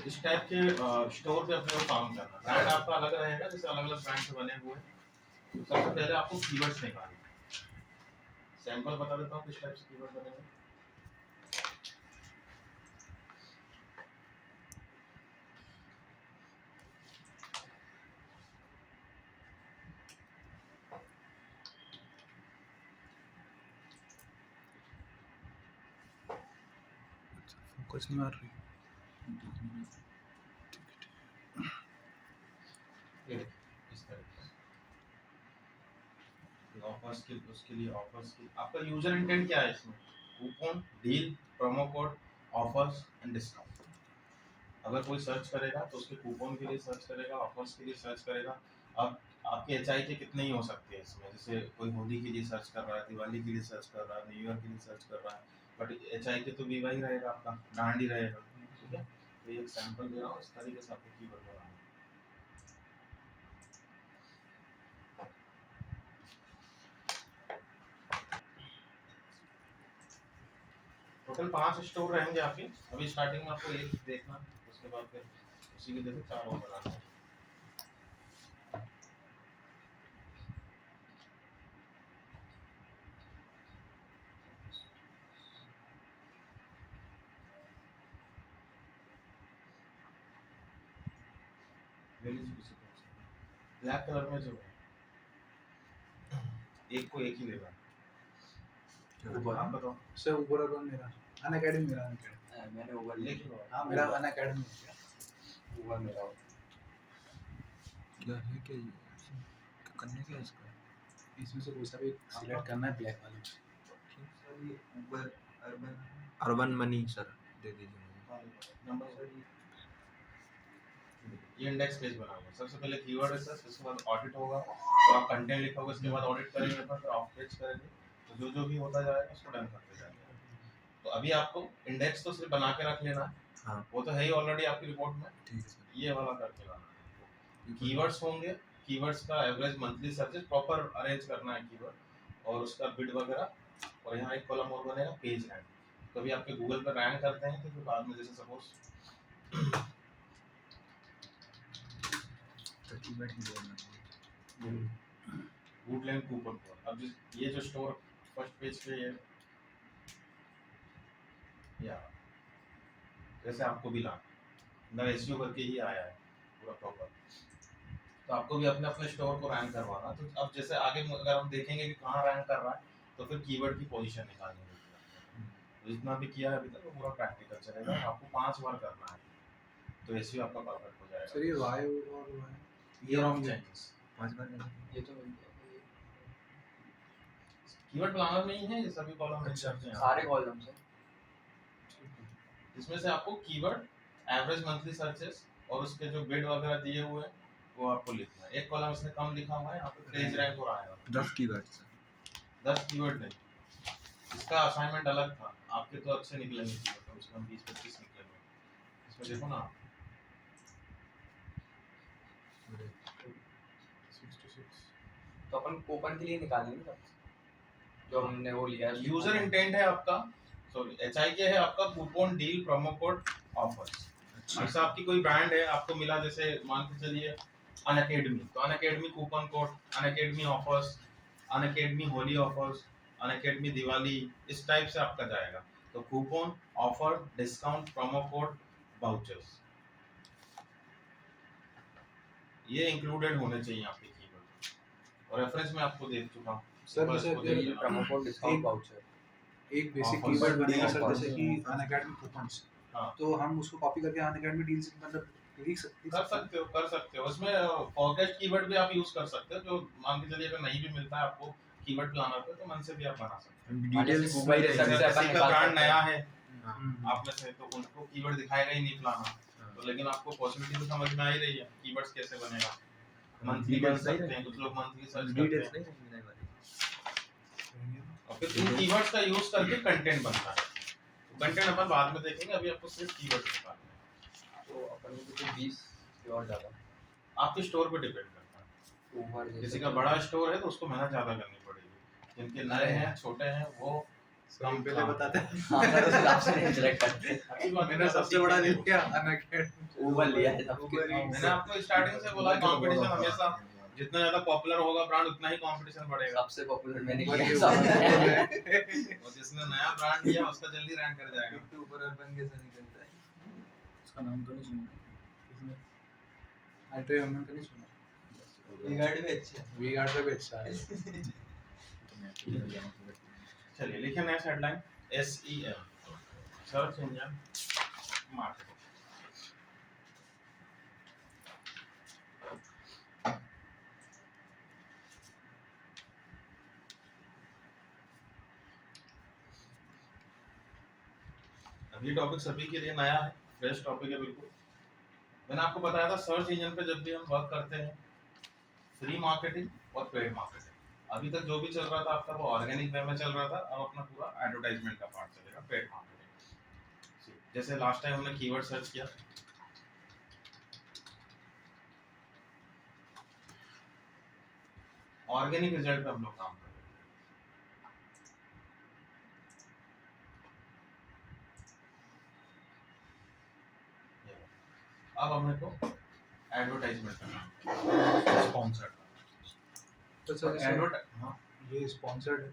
इस टाइप के स्टोर पे अपने को काम करना। ब्रांड आपका अलग रहेगा, जैसे अलग अलग ब्रांड से बने हुए हैं। तो सबसे पहले आपको कीवर्ड्स निकालना। सैंपल बता देता हूँ किस टाइप से कीवर्ड बनेंगे। फोकस नहीं मार रही। इस तरीके से ऑफर्स के, उसके लिए ऑफर्स की आपका यूजर इंटेंट क्या है इसमें? Coupon, deal, promo code, offers and discount. अगर कोई सर्च करेगा तो उसके कूपन के लिए सर्च करेगा, ऑफर्स के लिए सर्च करेगा। अब आपके एचआई के कितने ही हो सकते हैं इसमें, जैसे कोई होली के लिए सर्च कर रहा है, दिवाली के लिए सर्च कर रहा है, न्यू ईयर के लिए सर्च कर रहा है, बट एचआई के तो वीवा ही रहेगा, आपका ब्रांड ही रहेगा। ठीक है, तो ये एक सैंपल दे रहा हूँ, इस तरीके से आपको कीवर्ड बनाना है। टोटल 5 स्टोर रहेंगे आपके। अभी स्टार्टिंग में आपको एक देखना, उसके बाद फिर उसी के जैसे 4 और बनाना है। ब्लैक कलर में जो है, एक को एक ही लेना है। आप बताओ। से ऊपर अपन मेरा अनअकैडमी, मेरा अनअकैडमी मैंने ओवर लिख लो। हाँ मेरा अनअकैडमी हो गया। ओवर मेरा क्या है, क्या ये क्या करने क्या है इसका? इसमें से कोई सा भी सिलेक्ट करना है ब्लैक वाला। सर ये over urban urban money sir दे दीजिए मुझे। नंबर ये इंडेक्स पेज बनाओगे। सबसे पहले कीवर्ड है सर, उसके बाद ऑडिट होगा, तो आप कंटेंट लिखोगे, उसके बाद ऑडिट करेंगे, फिर ऑफ पेज करेंगे, तो जो भी होता जाएगा उसको डन करते जाएंगे। तो अभी आपको इंडेक्स तो सिर्फ बना के रख लेना है, हाँ वो तो है ही ऑलरेडी आपकी रिपोर्ट में। ठीक है सर। ये वाला करके लाना है। कीवर्ड्स होंगे, कीवर्ड्स का average monthly searches proper arrange करना है कीवर्ड, और उसका बिड वगैरह, और यहाँ एक कॉलम और बनेगा पेज रैंक। कभी आपके गूगल पर रैंक करते हैं तो फिर बाद में जैसे सपोज कीवर्ड ही बोलना है। Woodland coupon code. अब ये जो स्टोर फर्स्ट पेज पे है, या जैसे आपको भी लाना ना, एसईओ करके ही आया है पूरा प्रॉपर, तो आपको भी अपने अपने स्टोर को रैंक करवाना। तो अब जैसे आगे अगर हम देखेंगे कि कहाँ रैंक कर रहा है, तो फिर कीवर्ड की पोजीशन निकालनी होगी। तो जितना भी किया है अभी तक वो पूरा प्रैक्टिकल चलेगा, आपको 5 बार करना है, तो एसईओ आपका परफेक्ट हो जाएगा। सर ये वाई और वाई ईयर ऑफ चेंजेस 5 बार करना। ये तो कीवर्ड प्लानर में ही है ये सभी कॉलम में अच्छा, हैं। सारे कॉलम्स हैं। इसमें से आपको कीवर्ड, एवरेज मंथली सर्चेस और उसके जो बिड वगैरह दिए हुए हैं वो आपको लिखना है। एक कॉलम इसमें कम लिखा हुआ है, यहाँ पे पेज रैंक हो आएगा 10 कीवर्ड्स 10 कीवर्ड नहीं, इसका असाइनमेंट अलग था, आपके तो अच्छे निकलेंगे कीवर्ड, कम से कम 20-25 निकलेंगे। इसमें देखो ना, 66 तो अपन कूपन के लिए निकालेंगे ना जो हमने वो लिया है। यूजर इंटेंट है आपका, सॉरी एचआई के है आपका coupon, deal, promo code, offers. जैसे आपकी कोई ब्रांड है, आपको मिला जैसे मान के चलिए अनअकैडमी, तो Unacademy coupon code, Unacademy offers, Unacademy Holi offers, Unacademy Diwali, इस टाइप से आपका जाएगा। तो coupon, offer, discount, promo code, vouchers, ये इंक्लूडेड होने चाहिए आपके कीवर्ड। और रेफरेंस में आपको दे चुका हूँ सर, जैसे प्रोमो कोड, डिस्काउंट, वाउचर, एक बेसिक Offers. कीवर्ड बनेगा सर, Offers. जैसे कि अनअकैडमी कूपन्स, हाँ। तो हम उसको कॉपी करके अनअकैडमी डील्स मतलब लिख सकते कर सकते हो उसमें फॉरकास्ट कीवर्ड भी आप यूज कर सकते हो, जो मान के चलिए अगर नहीं भी मिलता है आपको कीवर्ड प्लानर पे, तो मन से भी आप बना सकते हो। डिटेल्स गूगल रिसर्च से अपन किसी का निकाल ब्रांड सकते हैं। नया है हम्म। आप में से, तो उनको कीवर्ड दिखाएगा ही नहीं प्लानर, तो लेकिन आपको पॉसिबिलिटी तो समझ में आ ही रही है कीवर्ड्स कैसे बनेगा। मंथली बन सकते हैं, कुछ लोग मंथली सर्च करते हैं, और फिर इन कीवर्ड्स का यूज करके कंटेंट बनता है। कंटेंट अपन बाद में देखेंगे, अभी आपको सिर्फ कीवर्ड निकालने हैं। तो अपन को तो 20 से और ज्यादा आपके स्टोर पे डिपेंड करता है। ओवर किसी का बड़ा स्टोर है तो उसको मेहनत ज्यादा करनी पड़ेगी, जिनके नए हैं, छोटे हैं, वो कम पहले बताते हैं। हाँ सर उस हिसाब से नहीं सिलेक्ट करते अच्छी बात है, मैंने सबसे बड़ा ले लिया अनअकैडमी। ऊबर लिया है सबके। Uber Eats। मैंने आपको स्टार्टिंग से बोला कंपटीशन हमेशा जितना ज्यादा पॉपुलर होगा ब्रांड उतना ही कंपटीशन बढ़ेगा सबसे पॉपुलर मैंने Uber किया Eats। सब। और जिसने नया ब्रांड लिया उसका जल्दी रैंक कर जाएगा। एक तो ऊपर अर्बन कैसे निकलता है? उसका नाम तो नहीं सुना किसने? अल्ट्रा हमने तो नहीं सुना। रिगार्ड भी अच्छी है। वी गार्ड से भी अच्छा है। चलिए लिखिए next headline SEM search engine marketing. अभी टॉपिक सभी के लिए नया है, फ्रेश टॉपिक है बिल्कुल। मैंने आपको बताया था सर्च इंजन पे जब भी हम वर्क करते हैं फ्री मार्केटिंग और पेड मार्केटिंग, अभी तक जो भी चल रहा था आपका वो ऑर्गेनिक वे में चल रहा था, अब अपना पूरा एडवर्टाइजमेंट का पार्ट चलेगा पेड मार्केटिंग। जैसे लास्ट टाइम हमने कीवर्ड सर्च किया, ऑर्गेनिक रिजल्ट पे हम लोग काम कर रहे हैं। अब हमें को एडवर्टाइजमेंट करना, स्पॉन्सर्ड तो सर हाँ ये स्पॉन्सर्ड है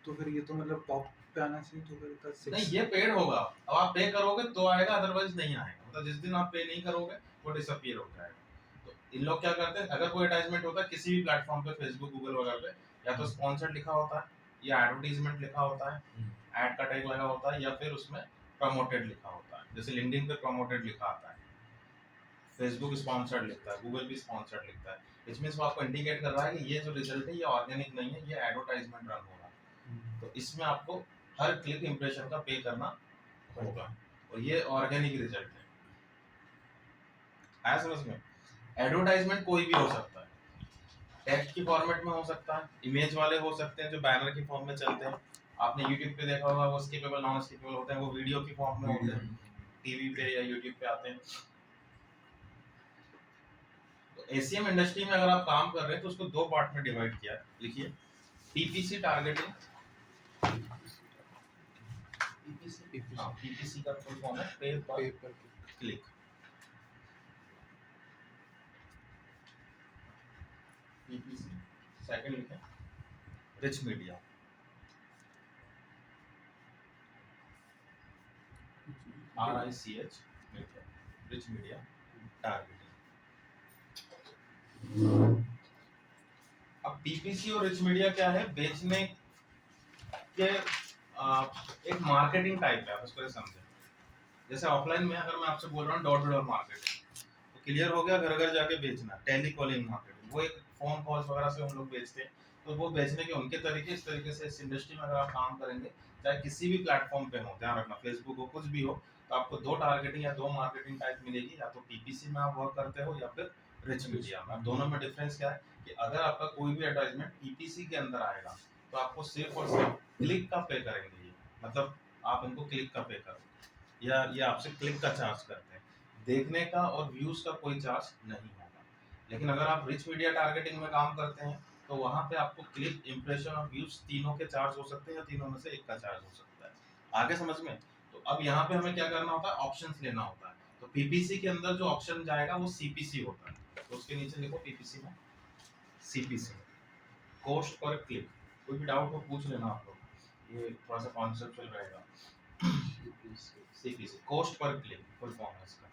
तो फिर ये तो मतलब टॉप पे आना चाहिए, तो फिर का नहीं ये पेड होगा। अब आप पे करोगे तो आएगा, अदरवाइज नहीं आएगा। मतलब जिस दिन आप पे नहीं करोगे वो डिसअपीयर हो जाएगा। तो इन लोग क्या करते हैं, अगर कोई एडवर्टाइजमेंट होता है किसी भी प्लेटफॉर्म पे, फेसबुक गूगल वगैरह पे, या तो स्पॉन्सर्ड लिखा होता है या एडवर्टाइजमेंट लिखा होता है, ऐड का टैग लगा होता है, या फिर उसमें प्रमोटेड लिखा होता है। जैसे लिंक्डइन पे प्रमोटेड लिखा आता है, फेसबुक स्पॉन्सर्ड लिखता है, गूगल भी स्पॉन्सर्ड लिखता है। इट मींस वो आपको इंडिकेट कर रहा है कि ये जो रिजल्ट है ये ऑर्गेनिक नहीं है, ये एडवर्टाइजमेंट रन हो रहा है। तो इसमें आपको हर क्लिक इंप्रेशन का पे करना होगा, और ये ऑर्गेनिक रिजल्ट है। आया समझ में? एडवर्टाइजमेंट कोई भी हो सकता है, टेक्स्ट की फॉर्मेट में हो सकता है, इमेज वाले हो सकते हैं जो बैनर की फॉर्म में चलते हैं। आपने यूट्यूब पे देखा होगा वो स्किपेबल नॉन स्किपेबल होते हैं, वो वीडियो की फॉर्म में होते हैं, टीवी पे या यूट्यूब पे आते हैं। तो एसीएम इंडस्ट्री में अगर आप काम कर रहे हैं तो उसको दो पार्ट में डिवाइड किया है। लिखिए पीपीसी टारगेटिंग, पीपीसी का फुल फॉर्म है पे पर क्लिक। पीपीसी सेकंड लिखें rich media, RICH rich media targeting. अब पीपीसी और रिच मीडिया क्या है, बेचने के एक मार्केटिंग टाइप है, आप इसको समझें। जैसे ऑफलाइन में अगर मैं आपसे बोल रहा हूँ डोर टू डोर मार्केटिंग, तो क्लियर हो गया, घर घर जाके बेचना। टेली कॉलिंग मार्केटिंग, वो एक फोन कॉल्स वगैरह से हम लोग बेचते हैं। तो वो बेचने के उनके तरीके, इस तरीके से इस इंडस्ट्री में अगर आप काम करेंगे, चाहे किसी भी प्लेटफॉर्म पे हो, ध्यान रखना फेसबुक हो कुछ भी हो, तो आपको दो टारगेटिंग या दो मार्केटिंग टाइप मिलेगी। या तो पीपीसी में आप वर्क करते हो या फिर रिच मीडिया में। अब दोनों में डिफरेंस क्या है कि अगर आपका कोई भी एडवर्टाइजमेंट पीपीसी के अंदर आएगा तो आपको सिर्फ और सिर्फ क्लिक का पे करेंगे ये, मतलब आप इनको क्लिक का पे करोगे, या ये आपसे क्लिक का चार्ज करते हैं, देखने का और व्यूज का कोई चार्ज नहीं होगा। लेकिन अगर आप रिच मीडिया टारगेटिंग में काम करते हैं तो वहां पे आपको क्लिक, इंप्रेशन और व्यूज तीनों के चार्ज हो सकते हैं, या तीनों में से एक का चार्ज हो सकता है। आगे समझ में? तो अब यहाँ पे हमें क्या करना होता है, ऑप्शंस लेना होता है। तो पीपीसी के अंदर जो ऑप्शन जाएगा वो सीपीसी होता है, तो उसके नीचे लिखो पीपीसी में सीपीसी, कॉस्ट पर क्लिक। कोई भी डाउट हो पूछ लेना आप लोग, ये थोड़ा सा कॉन्सेप्चुअल रहेगा। CPC cost per click full form है इसका।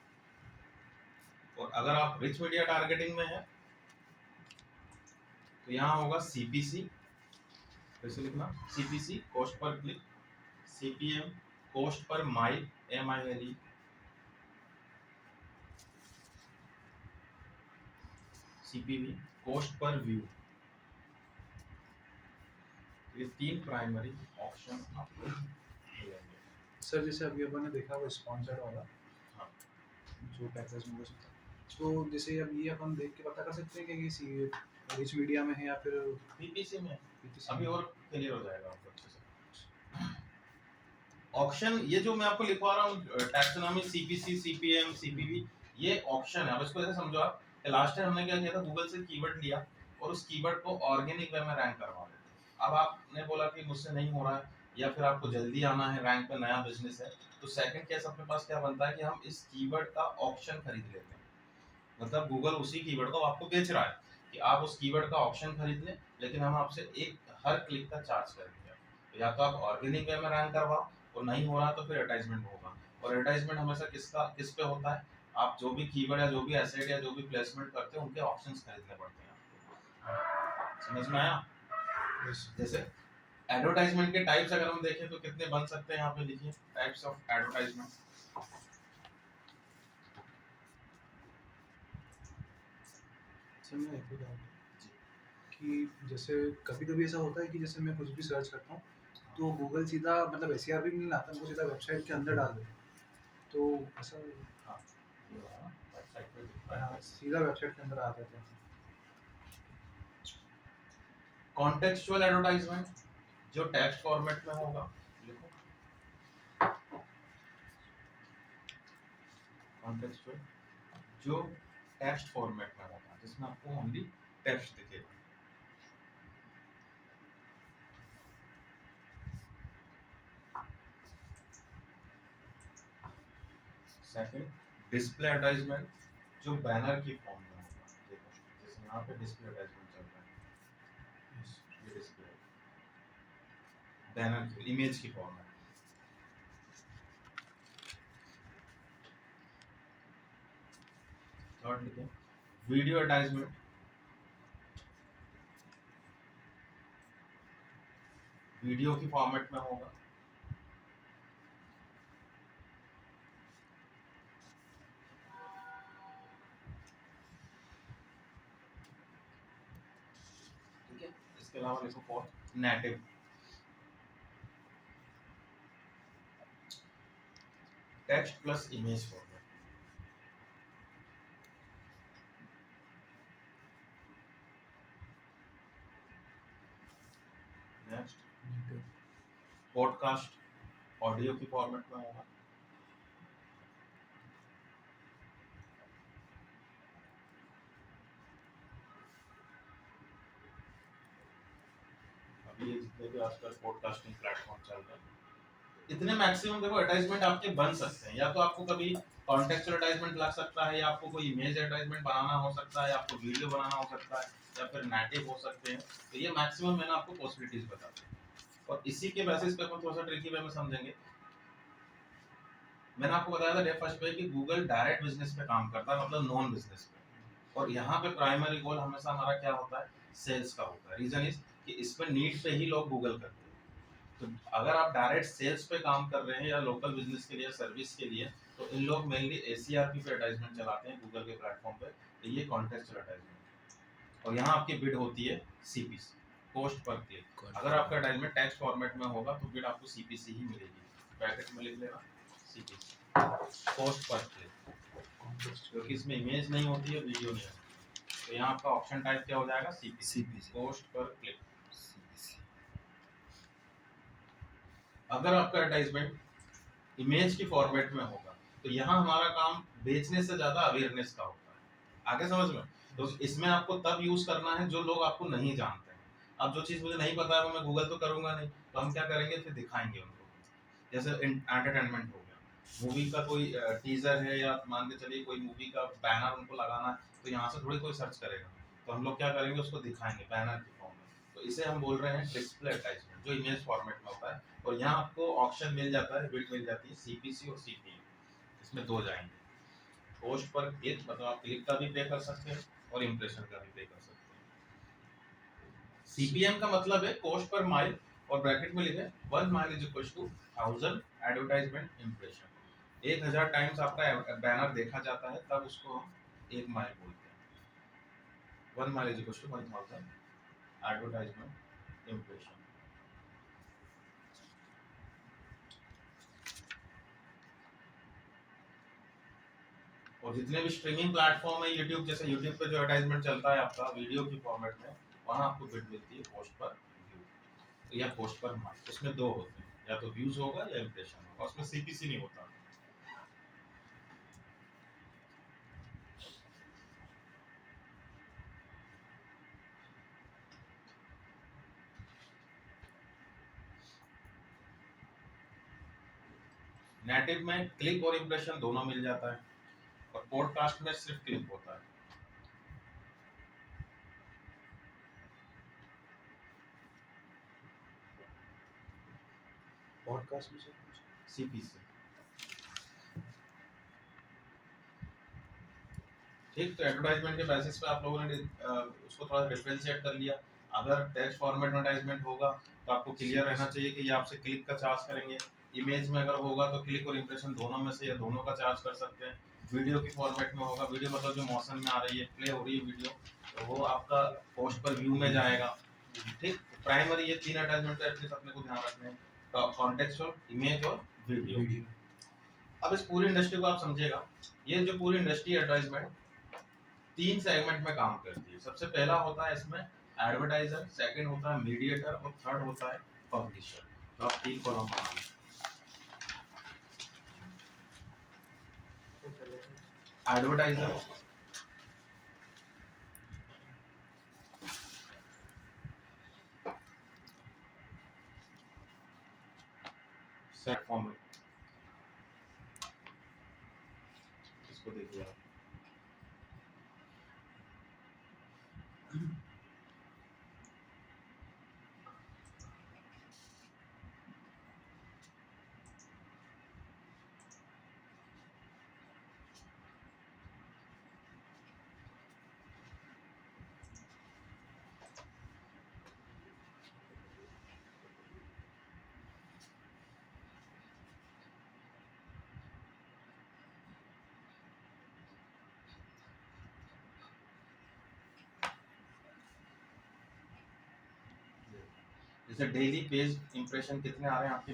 और अगर आप रिच मीडिया टारगेटिंग में है तो यहाँ होगा सीपीसी, कैसे लिखना, CPC cost per click, CPM cost per mile, MILE, CPV cost per view. ये तीन प्राइमरी ऑप्शन आपको मिलेंगे। सर जैसे अभी अपन ने देखा वो स्पॉन्सर्ड वाला हाँ। जो पैकेज में होता है, तो जैसे अब ये अपन देख के पता कर सकते हैं कि ये रिच मीडिया में है या फिर पीपीसी में। PPC अभी में? और क्लियर हो जाएगा आपको अच्छे से। ऑप्शन ये जो मैं आपको लिखवा रहा हूँ टैक्सोनॉमी, सीपीसी, सीपीएम, सीपीवी, ये ऑप्शन है। अब इसको ऐसे समझो आप, लास्ट टाइम हमने क्या किया था, गूगल से कीवर्ड लिया और उस कीवर्ड को ऑर्गेनिक वे में रैंक करवा देते। अब आपने बोला कि मुझसे नहीं हो रहा है, या फिर आपको जल्दी आना है, रैंक पे नया बिजनेस है, तो सेकंड केस अपने पास क्या बनता है कि हम इस कीवर्ड का ऑप्शन खरीद लेते हैं। मतलब गूगल उसी कीवर्ड को आपको बेच रहा है कि आप उस कीवर्ड का ऑप्शन खरीद लें, लेकिन हम आपसे एक हर क्लिक का चार्ज करेंगे। तो या तो आप ऑर्गेनिक वे में रैंक करवाओ, और नहीं हो रहा तो फिर एडवर्टाइजमेंट होगा। और एडवर्टाइजमेंट हमेशा किस पे होता है, आप जो भी कीवर्ड या जो भी एसेट या जो भी प्लेसमेंट करते हैं उनके ऑप्शंस खरीदने पड़ते हैं आपको। समझ में आया? जैसे एडवर्टाइजमेंट के टाइप्स अगर हम देखें तो कितने बन सकते हैं, यहाँ पे लिखिए टाइप्स ऑफ एडवर्टाइजमेंट। सर मैं एक डाउट कि जैसे कभी कभी ऐसा होता है कि जैसे मैं कुछ भी सर्च करता हूँ तो गूगल सीधा मतलब एस भी नहीं लाता, मुझे सीधा वेबसाइट के अंदर डाल देता है। तो ऐसा हाँ, ये वाला वेबसाइट पे दिखता है। सीधा वेबसाइट के अंदर आ जाते हैं। कॉन्टेक्चुअल एडवर्टाइजमेंट जो टेक्स्ट फॉर्मेट में होगा, लिखो कॉन्टेक्चुअल जो टेक्स्ट फॉर्मेट में होगा, जिसमें आपको ओनली टेक्स्ट दिखेगा। सेकंड डिस्प्ले एडवर्टाइजमेंट जो बैनर की फॉर्म में होगा। देखो जैसे यहाँ पे डिस्प्ले एडवर्टाइजमेंट चल रहा है, ये डिस्प्ले बैनर की इमेज की फॉर्म में। थर्ड लिखें वीडियो एडवर्टाइजमेंट, वीडियो की फॉर्मेट में होगा। ठीक है, इसके अलावा लिखो fourth native, text plus image format. Next podcast audio की फॉर्मेट में होगा। अभी ये जितने भी आजकल पॉडकास्टिंग प्लेटफॉर्म चल रहे हैं, इतने मैक्सिमम देखो एडवर्टाइजमेंट आपके बन सकते हैं। या तो आपको कभी कॉन्टेक्चुअल एडवर्टाइजमेंट लग सकता है, या आपको कोई इमेज एडवर्टाइजमेंट बनाना हो सकता है, आपको वीडियो बनाना हो सकता है, या फिर नेटिव हो सकते हैं। तो ये मैक्सिमम मैंने आपको पॉसिबिलिटीज बता दी, और इसी के बेसिस पे अपन थोड़ा सा ट्रिकी वे में समझेंगे। मैंने आपको बताया था डे फर्स्ट पे कि गूगल डायरेक्ट बिजनेस पे काम करता है, मतलब नॉन बिजनेस पे। और यहाँ पे प्राइमरी गोल हमेशा हमारा क्या होता है, सेल्स का होता है। रीजन इज कि इस पे नीड पे ही लोग गूगल करते हैं। तो अगर आप डायरेक्ट सेल्स पे काम कर रहे हैं या लोकल बिजनेस के लिए सर्विस के लिए, तो इन लोग मेनली एसीआरपी पे एडवर्टाइजमेंट चलाते हैं गूगल के प्लेटफॉर्म पे। तो ये कॉन्टेक्चुअल एडवर्टाइजमेंट, और यहाँ आपकी बिड होती है सीपीसी, कॉस्ट पर क्लिक। अगर आपका एडवर्टाइजमेंट टेक्स्ट फॉर्मेट में होगा तो बिड आपको सीपीसी ही मिलेगी। ब्रैकेट में लिख लेना सीपीसी, कॉस्ट पर क्लिक, क्योंकि इसमें इमेज नहीं होती है, वीडियो नहीं होती। तो यहाँ आपका ऑप्शन टाइप क्या हो जाएगा, सीपीसी, कॉस्ट पर क्लिक। अगर आपका एडवर्टाइजमेंट इमेज की फॉर्मेट में होगा तो यहाँ हमारा काम बेचने से ज्यादा अवेयरनेस का होता है। आगे समझ में? तो इसमें आपको तब यूज करना है जो लोग आपको नहीं जानते हैं। अब जो चीज मुझे नहीं पता है वो मैं गूगल तो करूंगा नहीं, तो हम क्या करेंगे, फिर दिखाएंगे उनको। जैसे एंटरटेनमेंट हो गया, मूवी का कोई टीजर है, या मान के चलिए कोई मूवी का बैनर उनको लगाना है, तो यहाँ से थोड़ी कोई सर्च करेगा। तो हम लोग क्या करेंगे, उसको दिखाएंगे बैनर की फॉर्म में। तो इसे हम बोल रहे हैं डिस्प्ले एडवर्टाइजमेंट, जो इमेज फॉर्मेट में होता है। और यहाँ आपको ऑप्शन मिल जाता है, बिल्ड मिल जाती है सीपीसी और सीपीयू, इसमें दो जाएंगे। पोस्ट पर क्लिक मतलब आप क्लिक का भी पे कर सकते हैं और इंप्रेशन का भी पे कर सकते हैं। सीपीएम का मतलब है कॉस्ट पर माइल, और ब्रैकेट में लिखे 1 mille is equal to 1000 advertisement impression. 1000 times आपका बैनर देखा जाता है, तब उसको हम 1 माइल बोलते हैं। 1 mille is equal to 1000 advertisement impression. और जितने भी स्ट्रीमिंग प्लेटफॉर्म है, यूट्यूब जैसे, यूट्यूब पे जो एडवर्टाइजमेंट चलता है आपका वीडियो की फॉर्मेट में, वहाँ आपको बिड मिलती है पोस्ट पर व्यू या पोस्ट पर मार्क। उसमें दो होते हैं, या तो व्यूज होगा या इंप्रेशन होगा, उसमें सीपीसी नहीं होता। नेटिव में क्लिक और इम्प्रेशन दोनों मिल जाता है, और पॉडकास्ट में सिर्फ क्लिक होता है। पॉडकास्ट में से सीपीसी ठीक। तो एडवर्टाइजमेंट के बेसिस पे आप लोगों ने उसको थोड़ा डिफरेंशिएट कर लिया। अगर टेक्स्ट फॉर्मेट में एडवर्टाइजमेंट होगा तो आपको क्लियर रहना चाहिए कि ये आपसे क्लिक का चार्ज करेंगे। इमेज में अगर होगा तो क्लिक और इम्प्रेशन दोनों में से या दोनों का चार्ज कर सकते हैं। वीडियो की फॉर्मेट में होगा, वीडियो मतलब जो मोशन में आ रही है, प्ले हो रही है वीडियो, तो वो आपका पोस्ट पर व्यू में जाएगा। ठीक। प्राइमरी ये 3 अटैचमेंट का एटलीस्ट अपने को ध्यान रखना है, तो कॉन्टेक्सचुअल, इमेज और वीडियो। अब इस पूरी इंडस्ट्री को आप समझिएगा, ये जो पूरी इंडस्ट्री एडवर्टाइजमेंट 3 सेगमेंट में काम करती है। सबसे पहला होता है इसमें एडवर्टाइजर, सेकंड होता है मीडिएटर और थर्ड होता है पब्लिशर। तो आप 3 कॉलम बना लें। एडवर्टाइजर, सेट फॉर्म में इसको देखिए आप। जैसे डेली पेज इंप्रेशन कितने आ रहे हैं आपके,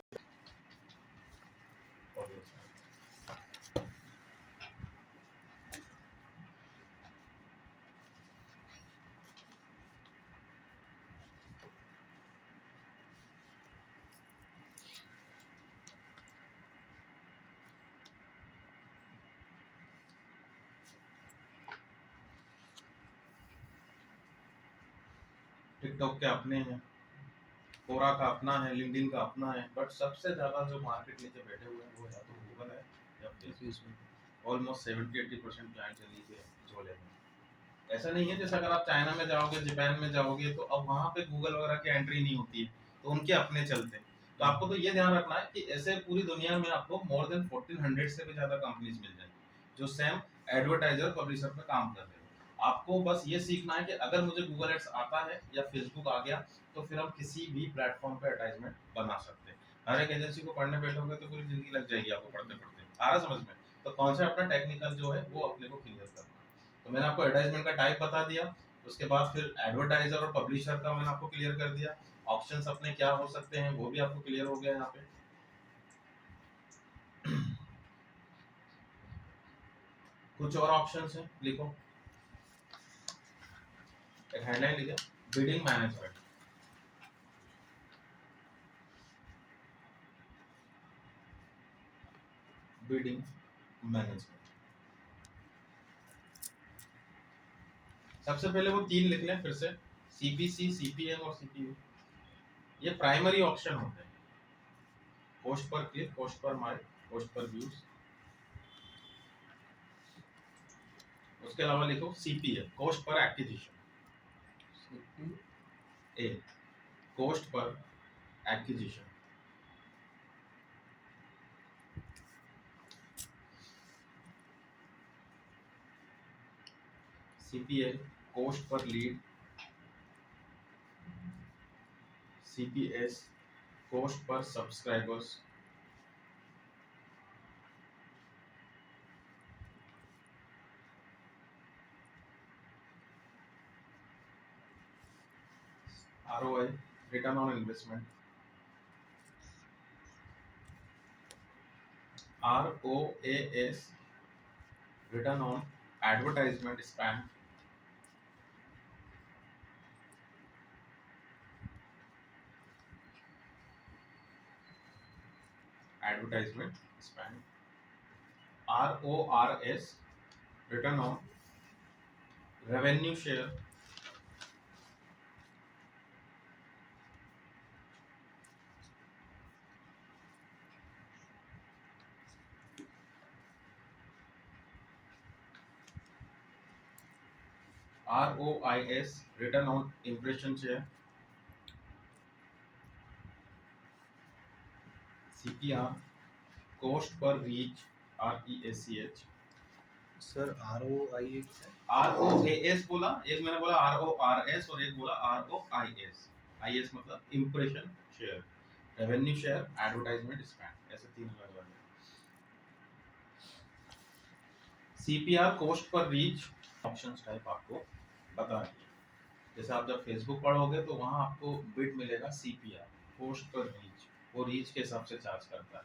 टिकटॉक के अपने हैं, कोरा का अपना है, लिंक्डइन का अपना है, बट सबसे ज्यादा जो मार्केट नीचे बैठे हुए हैं वो या तो गूगल है या फेसबुक। ऑलमोस्ट 70-80% क्लाइंट्स नीचे झोले में। ऐसा नहीं है जैसे अगर आप चाइना में जाओगे, जापान में जाओगे, तो अब वहाँ पे गूगल वगैरह की एंट्री नहीं होती है, तो उनके अपने चलते हैं। तो आपको तो ये ध्यान रखना है कि ऐसे पूरी दुनिया में आपको मोर देन 1400 से भी ज्यादा कंपनीज मिल जाएंगी जो सेम एडवर्टाइजर पब्लिशर पे काम कर रहे हैं। आपको बस ये सीखना है कि अगर मुझे गूगल एड्स आता है या फेसबुक आ गया, तो फिर हम किसी भी प्लेटफॉर्म पे एडवर्टाइजमेंट बना सकते हैं। हर एक एजेंसी को पढ़ने बैठोगे तो पूरी जिंदगी लग जाएगी आपको पढ़ते पढ़ते, आ रहा समझ में? तो कॉन्सेप्ट अपना टेक्निकल जो है वो अपने को क्लियर करना है। तो मैंने आपको एडवर्टाइजमेंट का टाइप बता दिया, उसके बाद फिर एडवर्टाइजर और पब्लिशर का मैंने आपको क्लियर कर दिया। ऑप्शंस अपने क्या हो सकते हैं वो भी आपको क्लियर हो गया यहाँ पे। कुछ और ऑप्शंस हैं, लिखो। एक हेडलाइन लिखिए, बिडिंग मैनेजमेंट। बिडिंग मैनेजमेंट सबसे पहले वो 3 लिख लें फिर से, सीपीसी, सीपीएम और सीपीयू। ये प्राइमरी ऑप्शन होते हैं, पोस्ट पर क्लिक, पोस्ट पर मार्क, पोस्ट पर व्यूज। उसके अलावा लिखो CPA, cost per acquisition. A, cost per acquisition. CPA, cost per lead. CPS, cost per subscribers. ROI, return on investment। ROAS, return on advertisement spend। advertisement spend। RORS, return on revenue share। ROIS, return on impression share. CPR, cost per reach, REACH. Sir ROI ROAS बोला, एक मैंने बोला RORS और एक बोला ROIS. IS मतलब impression share, revenue share, advertisement spend, ऐसे तीन अलग अलग है. CPR, cost per reach, options type आपको बता रही है. जैसे आप जब फेसबुक पढ़ोगे तो वहाँ आपको बिट मिलेगा CPR, cost per reach, वो रीच के हिसाब से चार्ज करता है.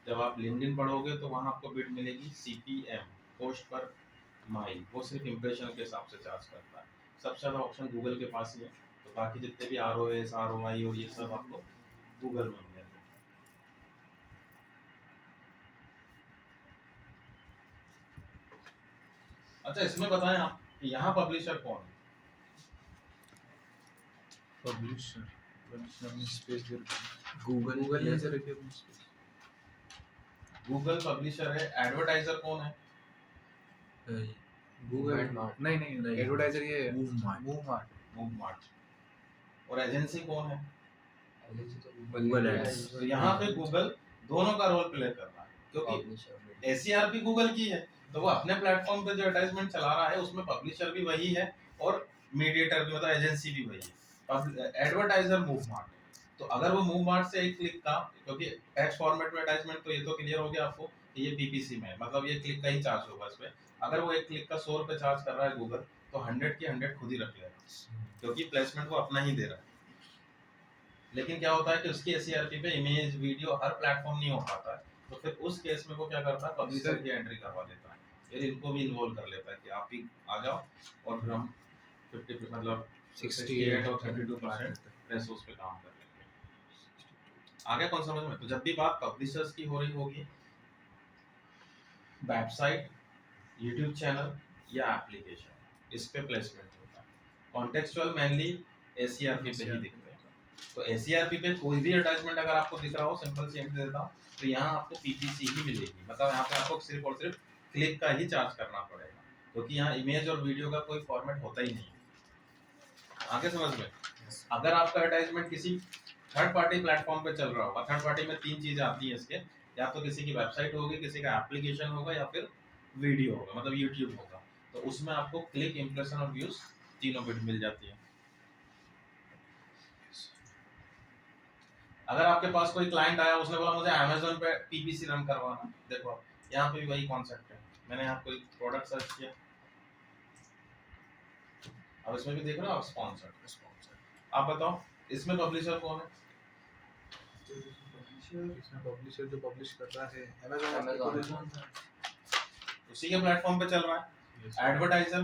जब आप लिंक्डइन पढ़ोगे तो वहाँ आपको बिट मिलेगी CPM, cost per mile, वो सिर्फ इम्प्रेशन के हिसाब से चार्ज करता है. सबसे ज़्यादा ऑप्शन गूगल के पास ही है, तो बाकी जितने भी ROS, ROI और ये सब आपको गूगल में मिलेंगे. अच्छा, इसमें बताएं आप कि यहाँ पब्लिशर कौन है? पब्लिशर अपनी स्पेस दे गूगल गूगल ने ने सर अपनी स्पेस गूगल पब्लिशर है. एडवर्टाइजर कौन है? Google Walmart. नहीं नहीं नहीं। एडवर्टाइजर ये मूवमार्ट। मूवमार्ट और एजेंसी कौन है? Google Ads. तो यहाँ पे गूगल दोनों का रोल प्ले कर रहा है, क्योंकि SER भी गूगल की है, तो वो अपने प्लेटफॉर्म पे जो एडवर्टाइजमेंट चला रहा है उसमें पब्लिशर भी वही है और मीडिएटर भी, मतलब एजेंसी भी वही है. एडवर्टाइजर मूवमार्ट. तो अगर वो मूवमार्ट से एक क्लिक का, क्योंकि टेक्स्ट फॉर्मेट में अटैचमेंट, तो ये तो क्लियर हो गया आपको कि ये PPC में है, मतलब ये क्लिक का ही चार्ज होगा इस पे. अगर वो एक क्लिक का 100 रुपये चार्ज कर रहा है गूगल, तो 100 की 100 खुद ही रख लेगा, क्योंकि प्लेसमेंट वो अपना ही दे रहा है. लेकिन क्या होता है कि उसकी SERP पे इमेज वीडियो हर प्लेटफॉर्म नहीं हो पाता है, तो फिर उस केस में वो क्या करता है, पब्लिशर की एंट्री करवा देता है, फिर इनको भी इन्वॉल्व कर लेता है कि आप ही आ जाओ और फिर हम 50 मतलब 68 और 32% रेसोर्स पे काम कर लेंगे. आगे कौन समझ में? तो जब भी बात पब्लिशर्स की हो रही होगी, वेबसाइट, यूट्यूब चैनल या एप्लीकेशन, इस पे प्लेसमेंट होता है. कॉन्टेक्चुअल मेनली SERP पे ही दिखते हैं. तो SERP पे कोई भी एडवर्टाइजमेंट अगर आपको दिख रहा हो, सिंपल सी एंट्री देता हूँ, तो यहाँ आपको PPC ही मिलेगी, मतलब यहाँ पे आपको सिर्फ और सिर्फ क्लिक का ही चार्ज करना पड़ेगा, क्योंकि यहाँ इमेज और वीडियो का कोई फॉर्मेट होता ही नहीं है. आगे समझ में? अगर आपका एडवर्टाइजमेंट किसी थर्ड पार्टी प्लेटफॉर्म पे चल रहा होगा, थर्ड पार्टी में तीन चीजें आती हैं इसके, या तो किसी की वेबसाइट होगी, किसी का एप्लीकेशन होगा, या फिर वीडियो होगा, मतलब यूट्यूब होगा, तो उसमें आपको क्लिक, इंप्रेशन और व्यूज तीनों बिट मिल जाती है. अगर आपके पास कोई क्लाइंट आया, उसने बोला मुझे Amazon पे PPC रन करवाना, देखो यहाँ पे भी वही कॉन्सेप्ट है. मैंने यहाँ कोई प्रोडक्ट सर्च किया, अब इसमें भी देख रहे हो आप, स्पॉन्सर्ड. आप बताओ इसमें पब्लिशर कौन है? इसमें पब्लिशर जो पब्लिश कर रहा है Amazon. उसी के प्लेटफॉर्म पे चल रहा है. एडवर्टाइजर,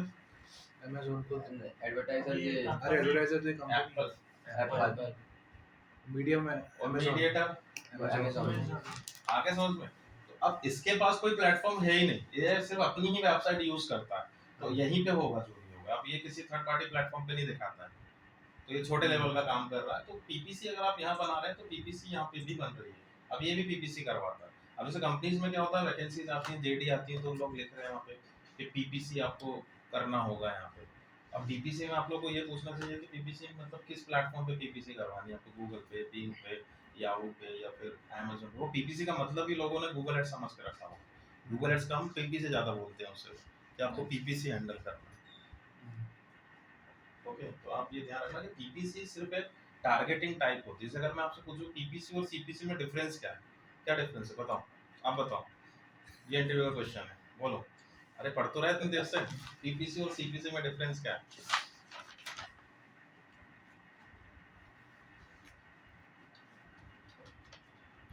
Amazon तो एडवर्टाइजर ये अरे एडवर्टाइजर तो कंपनी एप्पल एप्पल मीडियम है और Amazon मीडिएटर. Amazon. आगे समझ में? तो अब इसके पास कोई प्लेटफॉर्म है ही नहीं, ये सिर्फ अपनी ही वेबसाइट यूज करता है, तो यहीं पे होगा जो भी होगा. अब ये किसी थर्ड पार्टी प्लेटफॉर्म पे नहीं दिखाता है, तो ये छोटे लेवल का काम कर रहा है. तो PPC अगर आप यहाँ बना रहे हैं, तो PPC यहाँ पे भी बन रही है. अब ये भी PPC करवाता है. अब जैसे कंपनीज में क्या होता है, वैकेंसीज आती हैं, JD आती है, तो लोग लिख रहे हैं वहाँ पे कि PPC आपको करना होगा यहाँ पे. अब PPC में आप लोग को ये पूछना चाहिए कि PPC मतलब किस प्लेटफॉर्म पे PPC करवानी है आपको, गूगल पे, बिंग पे, याहू पे, या फिर Amazon. वो PPC का मतलब ही लोगों ने गूगल एड्स समझ के रखा हो. गूगल एड्स का हम PPC ज़्यादा बोलते हैं उससे, कि आपको PPC हैंडल करना है. ओके, तो आप ये ध्यान रखना कि PPC सिर्फ एक टारगेटिंग टाइप होती है. जैसे अगर मैं आपसे पूछूं PPC और CPC में डिफरेंस क्या है, क्या डिफरेंस है बताओ, आप बताओ. ये इंटरव्यू का क्वेश्चन है, बोलो. अरे पढ़ तो रहे तुम देर से. PPC और CPC में डिफरेंस क्या है?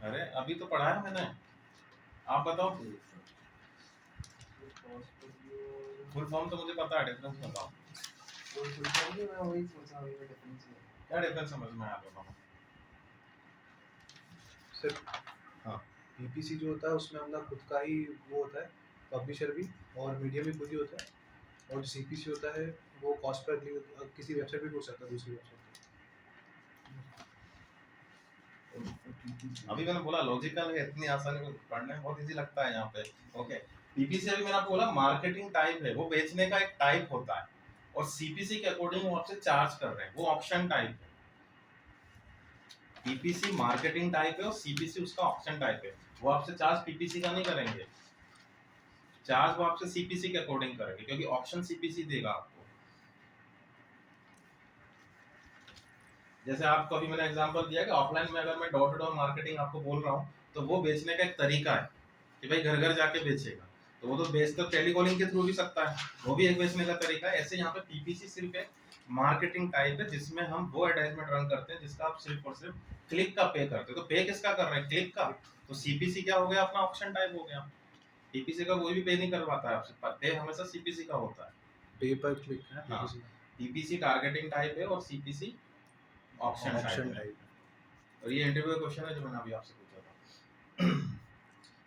अरे अभी तो पढ़ाया मैंने, आप बताओ. फुल फॉर्म तो मुझे पता है, डिफरेंस बताओ. क्या डिफरेंस समझ में आया बताओ. सर हाँ. PPC जो होता है उसमें अपना खुद का ही वो होता है, पब्लिशर भी और मीडियम भी खुद ही होता है. और जो CPC होता है वो कॉस्ट पर क्लिक किसी वेबसाइट पे भी हो सकता है, दूसरी वेबसाइट पे. अभी मैंने बोला लॉजिकल है, इतनी आसानी में पढ़ने में बहुत इजी लगता है यहाँ पे. ओके, PPC अभी मैंने आपको बोला मार्केटिंग टाइप है, वो बेचने का एक टाइप होता है. और सीपीसी के अकॉर्डिंग वो आपसे चार्ज कर रहे हैं, वो ऑप्शन टाइप है। पीपीसी मार्केटिंग टाइप है और सीपीसी उसका ऑप्शन टाइप है। वो आपसे चार्ज पीपीसी का नहीं करेंगे, चार्ज वो आपसे सीपीसी के अकॉर्डिंग करेंगे, क्योंकि ऑप्शन सीपीसी देगा आपको। जैसे आपको अभी मैंने एग्जांपल दिया कि ऑफलाइन में अगर मैं डोर टू डोर मार्केटिंग आपको बोल रहा हूँ, तो वो बेचने का एक तरीका है कि भाई घर घर जाके बेचेगा, तो वो तो बेच तो टेलीकॉलिंग के थ्रू भी सकता है, वो भी एक बेचने का तरीका है। ऐसे यहाँ पे पीपीसी सिर्फ एक मार्केटिंग टाइप है, जिसमें हम वो एडवर्टाइजमेंट रन करते हैं जिसका आप सिर्फ और सिर्फ क्लिक का पे करते हो। तो पे किसका कर रहे हैं? क्लिक का। तो सीपीसी क्या हो गया? अपना ऑप्शन टाइप हो गया। पीपीसी का कोई भी पे नहीं करवाता है आपसे, पे हमेशा सीपीसी का होता है। पे पर क्लिक है ना हाँ, PPC का। पीपीसी टारगेटिंग टाइप है और सीपीसी ऑप्शन ऑप्शन टाइप है। टाइप। और ये इंटरव्यू क्वेश्चन है जो मैंने अभी आपसे पूछा था।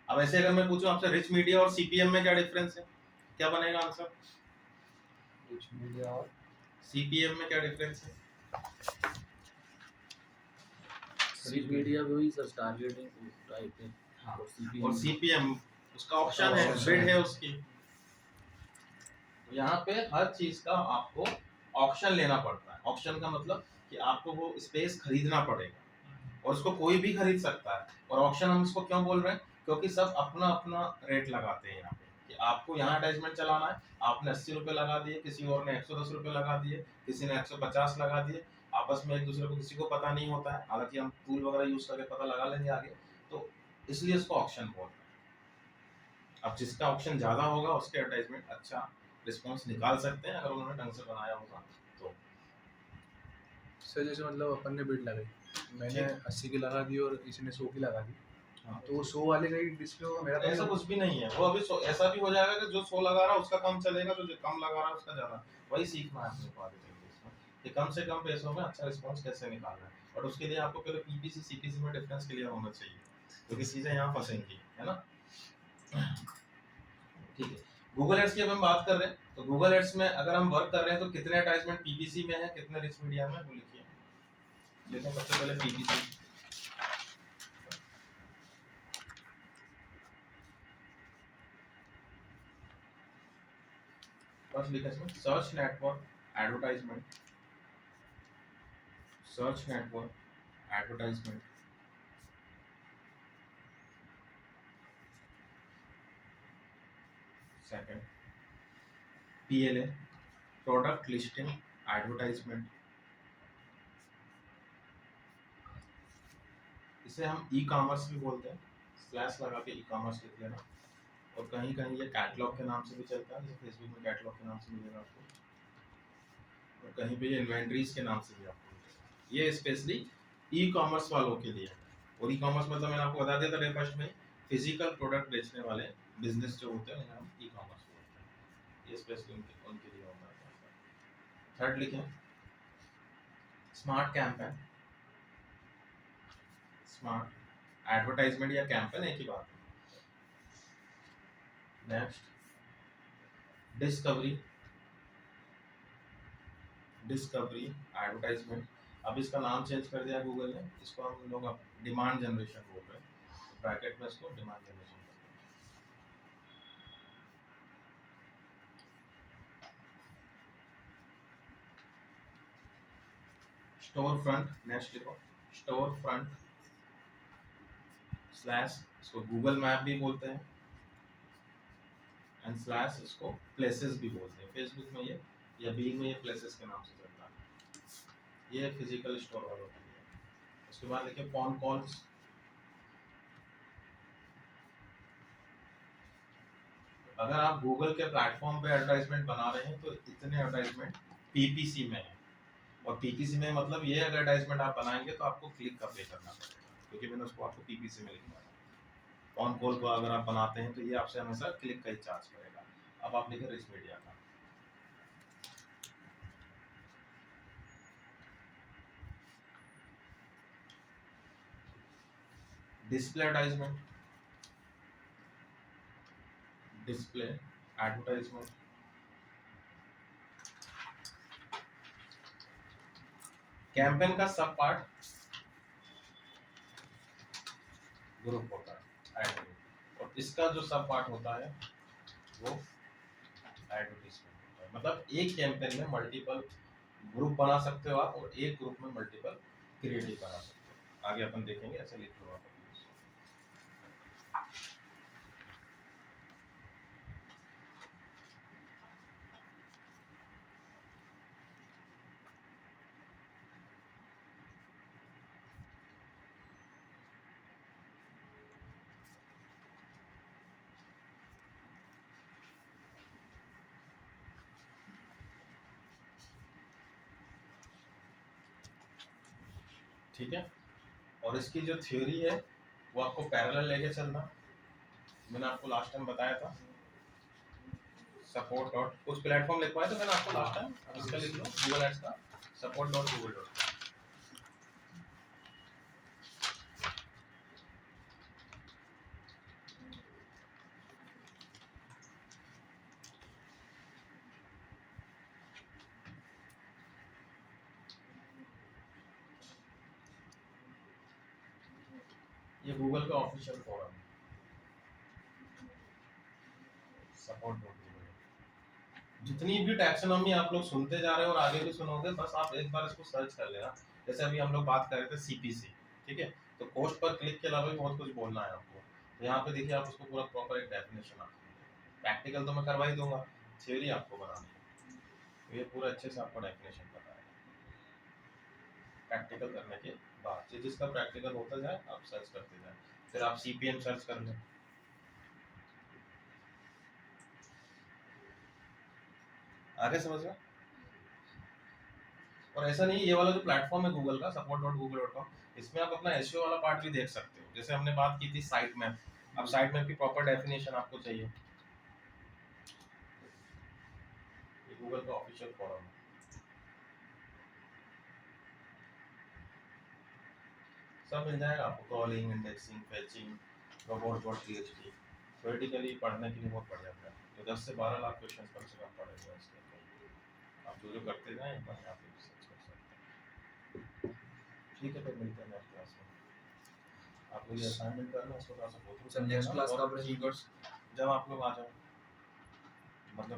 अब ऐसे अगर मैं पूछूं आपसे रिच मीडिया और सीपीएम में क्या डिफरेंस है, क्या बनेगा आंसर? रिच मीडिया और सीपीएम में क्या डिफरेंस है? रिच मीडिया वही सर टारगेटिंग टाइप है। हाँ, और और सीपीएम उसका ऑप्शन है, ऑप्शन बिड है। है उसकी। तो यहाँ पे हर चीज का आपको ऑप्शन लेना पड़ता है। ऑप्शन का मतलब कि आपको वो स्पेस खरीदना पड़ेगा, और उसको कोई भी खरीद सकता है। और ऑप्शन हम इसको क्यों बोल रहे हैं? क्योंकि सब अपना अपना रेट लगाते हैं यहाँ पे, कि आपको यहाँ अटैचमेंट चलाना है, आपने 80 रुपये लगा दिए, किसी और ने 110 रुपये लगा दिए, किसी ने 150 लगा दिए। आपस में एक दूसरे को किसी को पता नहीं होता है, हालांकि हम टूल वगैरह यूज करके पता लगा लेंगे आगे। तो इसलिए इसको ऑप्शन बोल रहे हैं। अब जिसका ऑप्शन ज्यादा होगा उसके एडवर्टाइजमेंट अच्छा रिस्पॉन्स निकाल सकते हैं, अगर उन्होंने ढंग से बनाया होगा तो। सर जैसे मतलब अपन ने बिड लगाई, मैंने 80 की लगा दी और किसी ने 100 की लगा दी, हाँ, तो वो 100 वाले का ही डिस्प्ले होगा, मेरा तो ऐसा नहीं कुछ भी नहीं है। वो अभी ऐसा भी हो जाएगा कि जो 100 लगा रहा है उसका कम चलेगा, जो कम लगा रहा है उसका ज्यादा। वही सीखना है अपने को आगे चल के इसमें, कि कम से कम पैसों में अच्छा रिस्पॉन्स कैसे निकालना है। और उसके लिए आपको पहले पीपीसी सीपीसी में डिफरेंस क्लियर होना चाहिए, क्योंकि चीजें यहाँ फंसेंगी, है ना। ठीक है, गूगल एड्स की अब हम बात कर रहे हैं, तो गूगल एड्स में अगर हम वर्क कर रहे हैं तो कितने एडवर्टाइजमेंट पीपीसी में है, कितने रिच मीडिया में, वो लिखिए। लेते हैं सबसे पहले पीपीसी। फर्स्ट लिखा इसमें search network advertisement, search network advertisement. Second PLA product listing advertisement, इसे हम ई कॉमर्स भी बोलते हैं, स्लैश लगा के ई कॉमर्स लिख लेना। और कहीं कहीं ये कैटलॉग के नाम से भी चलता है, जैसे फेसबुक में कैटलॉग के नाम से मिलेगा आपको, और कहीं पे ये इन्वेंट्रीज के नाम से भी आपको मिलेगा। ये स्पेशली ई कॉमर्स वालों के लिए है। और ई कॉमर्स मतलब मैंने आपको बता दिया था फर्स्ट में, फिजिकल प्रोडक्ट बेचने वाले बिजनेस जो होते हैं उन्हें हम ई कॉमर्स बोलते हैं। ये स्पेशली उनके लिए होता है। थर्ड लिखें स्मार्ट कैंपेन, स्मार्ट एडवर्टाइजमेंट या कैंपेन एक ही बात है। Next discovery, discovery advertisement. अब इसका नाम चेंज कर दिया गूगल ने, इसको हम लोग अब डिमांड जनरेशन बोल रहे हैं, ब्रैकेट में इसको डिमांड जनरेशन करते हैं। स्टोर फ्रंट, नेक्स्ट लिखो स्टोर फ्रंट स्लैश, इसको गूगल मैप भी बोलते हैं, एंड स्लैश इसको प्लेसेस भी बोलते हैं। फेसबुक में ये या बीइंग में ये प्लेसेस के नाम से चलता है। ये फिजिकल स्टोर वालों के लिए। उसके बाद देखिए फोन कॉल्स, अगर आप गूगल के प्लेटफॉर्म पे एडवर्टाइजमेंट बना रहे हैं तो इतने एडवर्टाइजमेंट पीपीसी में है। और पीपीसी में मतलब ये एडवर्टाइजमेंट आप बनाएंगे तो आपको क्लिक का पे करना पड़ेगा, क्योंकि मैंने उसको आपको पीपीसी में लिखा है। फोन कॉल को अगर आप बनाते हैं तो ये आपसे हमेशा क्लिक का ही चार्ज करेगा। अब आप लिखें रिच मीडिया का, display advertisement, display advertisement. Campaign का सब पार्ट ग्रुप होता है एड, और इसका जो सब पार्ट होता है वो एडवर्टाइजमेंट। होता है, मतलब एक कैंपेन में मल्टीपल ग्रुप बना सकते हो आप, और एक ग्रुप में मल्टीपल क्रिएटिव बना सकते हो। आगे अपन देखेंगे, ऐसे लिख लो आप। ठीक है, और इसकी जो थ्योरी है वो आपको पैरेलल लेके चलना। मैंने आपको लास्ट टाइम बताया था सपोर्ट डॉट, कुछ प्लेटफॉर्म लिखवाया तो मैंने आपको लास्ट टाइम, इसका लिख लो गूगल एड्स का सपोर्ट डॉट गूगल डॉट। ये गूगल का ऑफिशियल फोरम है, सपोर्ट डॉट गूगल। जितनी भी टैक्सोनॉमी आप लोग सुनते जा रहे हो और आगे भी सुनोगे, बस आप एक बार इसको सर्च कर लेना। जैसे अभी हम लोग बात कर रहे थे सीपीसी, ठीक है, तो कोस्ट पर क्लिक के अलावा भी बहुत कुछ बोलना है आपको। तो यहाँ पे देखिए, आप उसको पूरा प्रॉपर एक डेफिनेशन आपको, प्रैक्टिकल तो मैं करवा ही दूंगा, थ्योरी आपको बनानी है, तो ये पूरा अच्छे से आपको डेफिनेशन पता है। प्रैक्टिकल करने के बाद जिसका प्रैक्टिकल होता जाए आप सर्च करते जाए, फिर आप सीपीएम सर्च कर लें। आगे समझ में? और ऐसा नहीं, ये वाला जो प्लेटफॉर्म है गूगल का support.google.com, इसमें आप अपना एसईओ वाला पार्ट भी देख सकते हो। जैसे हमने बात की थी साइट मैप, अब साइट मैप की प्रॉपर डेफिनेशन आपको चाहिए, ये गूगल का ऑफिशियल फोरम है। सब मिल जाएगा आपको, crawling, indexing, fetching, robot.txt। Theoretically पढ़ने के लिए बहुत बढ़िया है, तो 10 से 12 लाख क्वेश्चन कम से कम पढ़ेगा इसके। आप जो जो करते जाएं एक बार यहाँ पे सर्च कर सकते हैं। ठीक है, फिर मिलते हैं नेक्स्ट क्लास में। आप लोग ये असाइनमेंट करना, उसको थोड़ा सा बहुत सर नेक्स्ट क्लास कब रहेगी? कीवर्ड्स जब आप लोग आ जाओ, मतलब